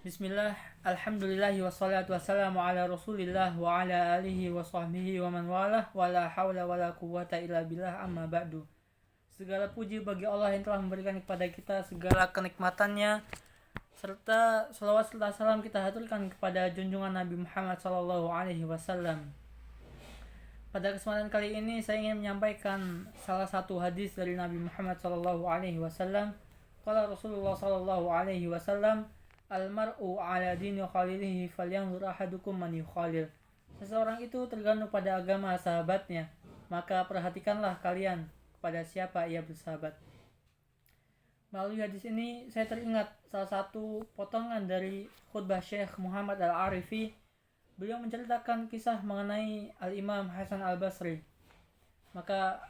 Bismillah, alhamdulillahi wassalatu wassalamu ala rasulillah wa ala alihi wa sahbihi wa man walah wa la hawla wa la quwwata illa billah amma ba'du. Segala puji bagi Allah yang telah memberikan kepada kita segala kenikmatannya, serta salawat serta salam kita haturkan kepada junjungan Nabi Muhammad sallallahu alaihi wasallam. Pada kesempatan kali ini saya ingin menyampaikan salah satu hadis dari Nabi Muhammad sallallahu alaihi wasallam. Qala Rasulullah sallallahu alaihi wasallam, Al-mar'u ala dini khalilihi falyanzur ahadukum man yukhalil. Seseorang itu tergantung pada agama sahabatnya, maka perhatikanlah kalian kepada siapa ia bersahabat. Melalui hadis ini saya teringat salah satu potongan dari khutbah Syekh Muhammad Al-Arifi. Beliau menceritakan kisah mengenai Al-Imam Hasan Al-Basri. Maka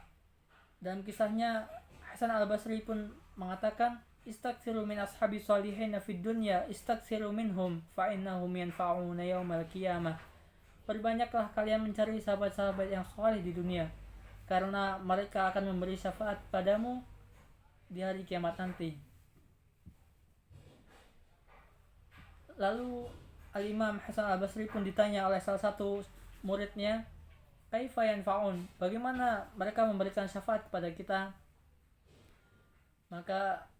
dalam kisahnya Hasan Al-Basri pun mengatakan, Istaghfiru min ashabi salihina fid dunya istaghfiru minhum fa innahum yanfa'una yaumal qiyamah. Perbanyaklah kalian mencari sahabat-sahabat yang saleh di dunia, karena mereka akan memberi syafaat padamu di hari kiamat nanti. Lalu Al-Imam Hasan Al-Basri pun ditanya oleh salah satu muridnya, kaifa yanfa'un, bagaimana mereka memberikan syafaat kepada kita? Maka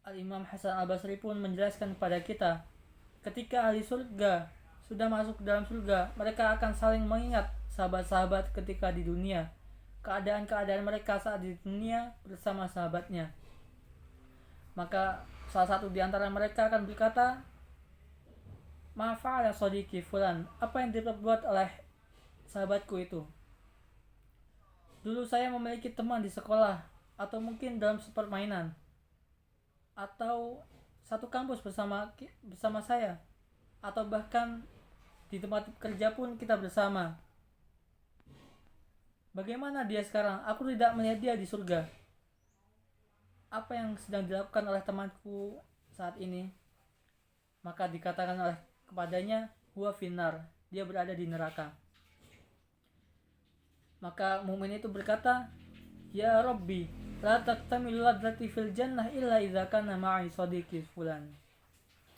Al-Imam Hasan Al-Basri pun menjelaskan kepada kita, ketika ahli surga sudah masuk ke dalam surga, mereka akan saling mengingat sahabat-sahabat ketika di dunia, keadaan-keadaan mereka saat di dunia bersama sahabatnya. Maka salah satu di antara mereka akan berkata, ma fa'ala sadiqi fulan, apa yang diperbuat oleh sahabatku itu? Dulu saya memiliki teman di sekolah, atau mungkin dalam permainan, atau satu kampus bersama saya, atau bahkan di tempat kerja pun kita bersama. Bagaimana dia sekarang? Aku tidak melihat dia di surga. Apa yang sedang dilakukan oleh temanku saat ini? Maka dikatakan oleh kepadanya, huwa finnar, dia berada di neraka. Maka mukmin itu berkata, ya Rabbi, la taqtamil ladzati fil jannah illa idza kana ma'i sadiqi fulan.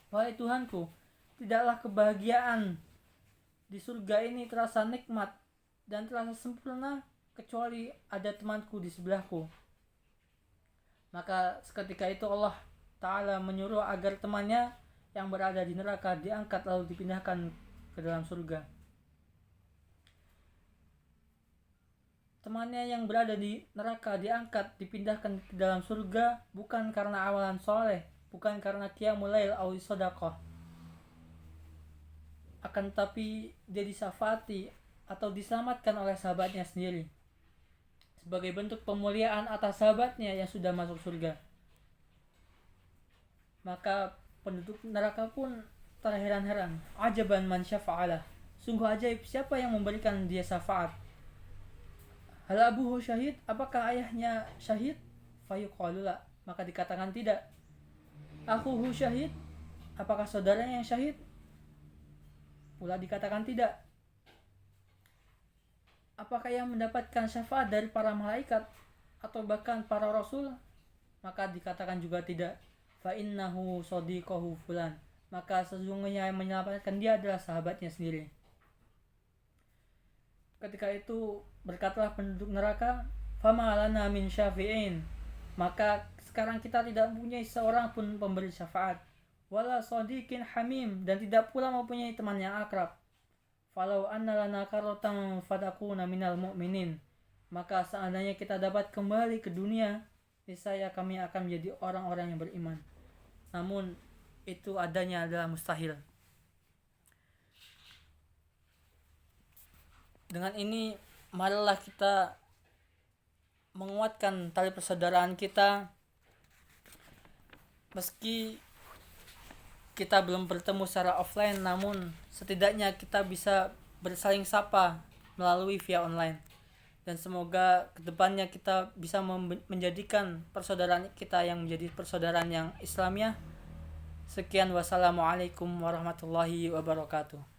Wahai Tuhanku, tidaklah kebahagiaan di surga ini terasa nikmat dan terasa sempurna kecuali ada temanku di sebelahku. Maka seketika itu Allah Ta'ala menyuruh agar temannya yang berada di neraka diangkat lalu dipindahkan ke dalam surga. Temannya yang berada di neraka diangkat, dipindahkan ke dalam surga bukan karena amalan soleh, bukan karena qiyamul lail atau sedekah, akan tetapi dia disyafaati atau diselamatkan oleh sahabatnya sendiri sebagai bentuk pemuliaan atas sahabatnya yang sudah masuk surga. Maka penduduk neraka pun terheran-heran, ajaban man syafa'alah, sungguh ajaib siapa yang memberikan dia syafaat. Hal abuhu syahid, apakah ayahnya syahid? Fayuqalu la, maka dikatakan tidak. Akhuhu syahid, apakah saudaranya yang syahid? Pula dikatakan tidak. Apakah yang mendapatkan syafaat dari para malaikat atau bahkan para rasul? Maka dikatakan juga tidak. Fa innahu sadiqahu fulan, maka sesungguhnya yang menyelamatkan dia adalah sahabatnya sendiri. Ketika itu berkatalah penduduk neraka, fama lana min syafi'in, maka sekarang kita tidak mempunyai seorang pun pemberi syafaat, wala sadiqin hamim, dan tidak pula mempunyai teman yang akrab. Falau anna lana karatan fatakuna minal mu'minin, maka seandainya kita dapat kembali ke dunia, niscaya kami akan menjadi orang-orang yang beriman. Namun itu adanya adalah mustahil. Dengan ini marilah kita menguatkan tali persaudaraan kita, meski kita belum bertemu secara offline, namun setidaknya kita bisa bersaling sapa melalui via online. Dan semoga kedepannya kita bisa menjadikan persaudaraan kita yang menjadi persaudaraan yang Islamiah. Sekian, wassalamualaikum warahmatullahi wabarakatuh.